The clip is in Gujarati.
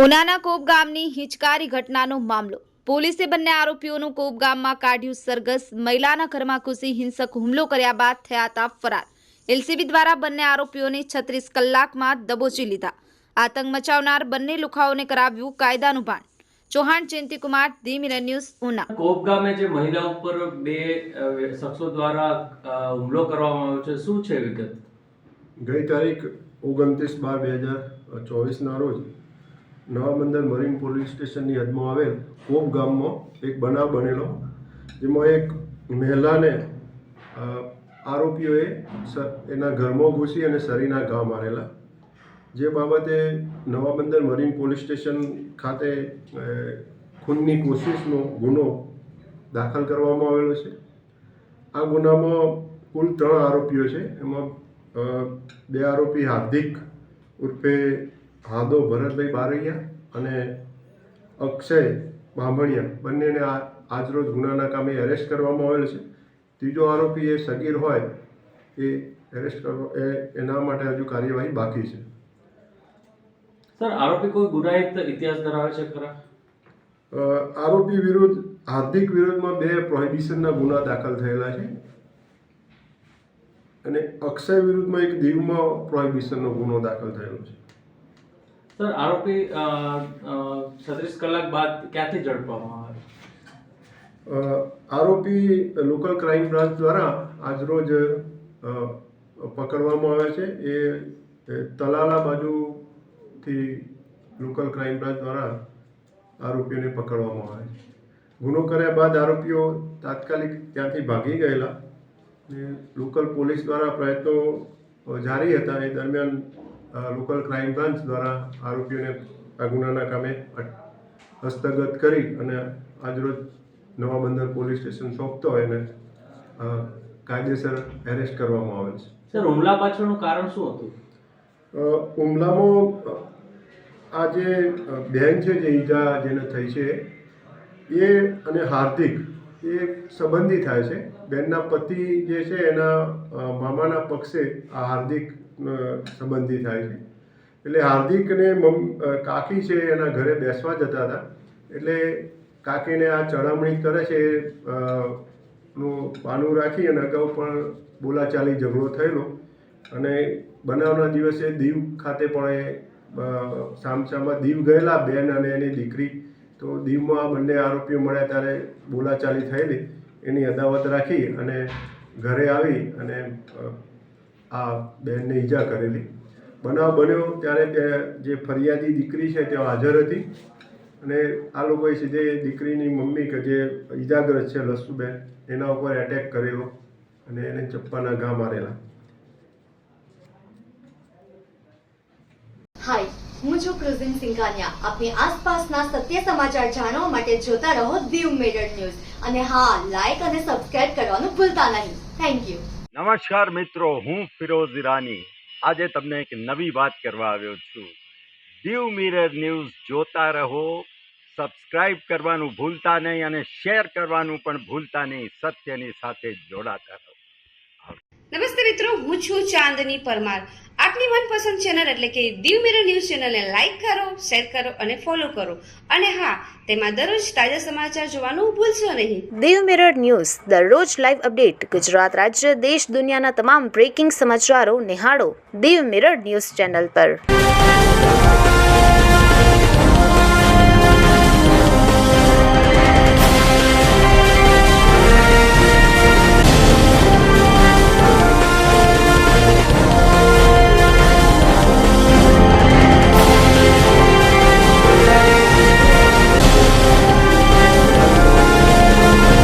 ઉનાના કોપ ગામની હિચકારી ઘટનાનો મામલો. પોલીસે બંને આરોપીઓનું કોપ ગામમાં કાઢ્યું સરઘસ. મહિલાના ઘરમાં ઘૂસી હિંસક હુમલો કર્યા બાદ થયા હતા ફરાર. એલસીબી દ્વારા બંને આરોપીઓને 36 કલાકમાં દબોચી લીધા. આતંક મચાવનાર બંને લુખાઓને કરાવ્યું કાયદાનું ભાન. Chauhan Jayantikumar, the mirror news, Una. કોપ ગામે જે મહિલા ઉપર બે શખ્સો દ્વારા હુમલો કરવામાં આવ્યો છે, શું છે વિગત? ગઈ તારીખ 29/12/2024 ના રોજ નવા બંદર મરીન પોલીસ સ્ટેશનની હદમાં આવેલ કોપ ગામમાં એક બનાવ બનેલો, જેમાં એક મહિલાને આરોપીઓએ એના ઘરમાં ઘૂસી અને શરીરના ઘા મારેલા. જે બાબતે નવા બંદર મરીન પોલીસ સ્ટેશન ખાતે ખૂનની કોશિશનો ગુનો દાખલ કરવામાં આવેલો છે. આ ગુનામાં કુલ 3 આરોપીઓ છે. એમાં 2 આરોપી હાર્દિક ઉર્ફે હાદો ભરતભાઈ બારૈયા અને અક્ષય બાંભણિયા, બંનેને આજરોજ ગુનાના કામે એરેસ્ટ કરવામાં આવેલ છે. ત્રીજો આરોપી એ સગીર હોય એ એરેસ્ટ કરવા એના માટે હજુ કાર્યવાહી બાકી છે. સર, આરોપી કોઈ ગુનાહિત ઇતિહાસ ધરાવે છે ખરા? આરોપી વિરુદ્ધ હાર્દિક વિરુદ્ધમાં 2 પ્રોહિબિશનના ગુના દાખલ થયેલા છે અને અક્ષય વિરુદ્ધમાં એક દીવમાં પ્રોહિબિશનનો ગુનો દાખલ થયેલો છે. સર, આરોપી 36 કલાક બાદ ક્યાંથી ઝડપવામાં આવે? આરોપી લોકલ ક્રાઇમ બ્રાન્ચ દ્વારા આજરોજ પકડવામાં આવ્યા છે. એ તલાલા બાજુથી લોકલ ક્રાઇમ બ્રાન્ચ દ્વારા આરોપીઓને પકડવામાં આવે છે. ગુનો કર્યા બાદ આરોપીઓ તાત્કાલિક ત્યાંથી ભાગી ગયેલા. લોકલ પોલીસ દ્વારા પ્રયત્નો જારી હતા. એ દરમિયાન લોકલ ક્રાઇમ બ્રાન્ચ દ્વારા આરોપીઓને આ ગુનાના કામે હસ્તગત કરી અને આજરોજ નવા બંદર પોલીસ સ્ટેશન સોંપતો હોય અને કાયદેસર એરેસ્ટ કરવામાં આવેલ છે. સર, હુમલા પાછળનું કારણ શું હતું? હુમલામાં આ જે બહેન છે, જે ઈજા જેને થઈ છે, એ અને હાર્દિક એ સંબંધી થાય છે. બહેનના પતિ જે છે એના મામાના પક્ષે આ હાર્દિક સંબંધી થાય છે. એટલે હાર્દિકને કાકી છે એના ઘરે બેસવા જતા હતા. એટલે કાકીને આ ચડામણી કરે છે નું પાનું રાખી અને અગાઉ પણ બોલાચાલી ઝઘડો થયેલો અને બનાવના દિવસે દીવ ખાતે પણ એ સામસામા દીવ ગયેલા બેન અને એની દીકરી. તો દીવમાં આ બંને આરોપીઓ મળ્યા ત્યારે બોલાચાલી થયેલી. એની અદાવત રાખી અને ઘરે આવી અને આ બહેનને ઈજા કરેલી. બનાવ બન્યો ત્યારે જે ફરિયાદી દીકરી છે તે હાજર હતી અને આ લોકોએ સીધે દીકરીની મમ્મી કે જે ઈજાગ્રસ્ત છે લસુબેન, એના ઉપર એટેક કરેલો અને એને ચપ્પાના ઘા મારેલા. હાય, હું છું ક્રુઝિન સિંઘાનિયા. આપની આસપાસના સત્ય સમાચાર જાણવા માટે જોતા રહો દીવ મિરર ન્યૂઝ. અને હા, લાઈક અને સબસ્ક્રાઇબ કરવાનું ભૂલતા નહીં. Thank you. નમસ્કાર મિત્રો, હું ફિરોઝ ઈરાની. આજે તમને એક નવી વાત કરવા આવ્યો છું. દીવ મિરર ન્યૂઝ જોતા રહો, સબસ્ક્રાઇબ કરવાનું ભૂલતા નહીં અને શેર કરવાનું પણ ભૂલતા નહીં. સત્યની સાથે જોડાતા રહો. નમસ્તે મિત્રો, હું છું ચાંદની પરમાર. આપની મનપસંદ ચેનલ એટલે કે દીવ મિરર ન્યૂઝ ચેનલને લાઈક કરો, શેર કરો અને ફોલો કરો. અને હા, તેમાં દરરોજ તાજા સમાચાર જોવાનું ભૂલશો નહીં. દીવ મિરર ન્યૂઝ, દરરોજ લાઈવ અપડેટ. ગુજરાત રાજ્ય, દેશ, દુનિયાના તમામ બ્રેકિંગ સમાચારો નિહાળો દીવ મિરર ન્યૂઝ ચેનલ પર.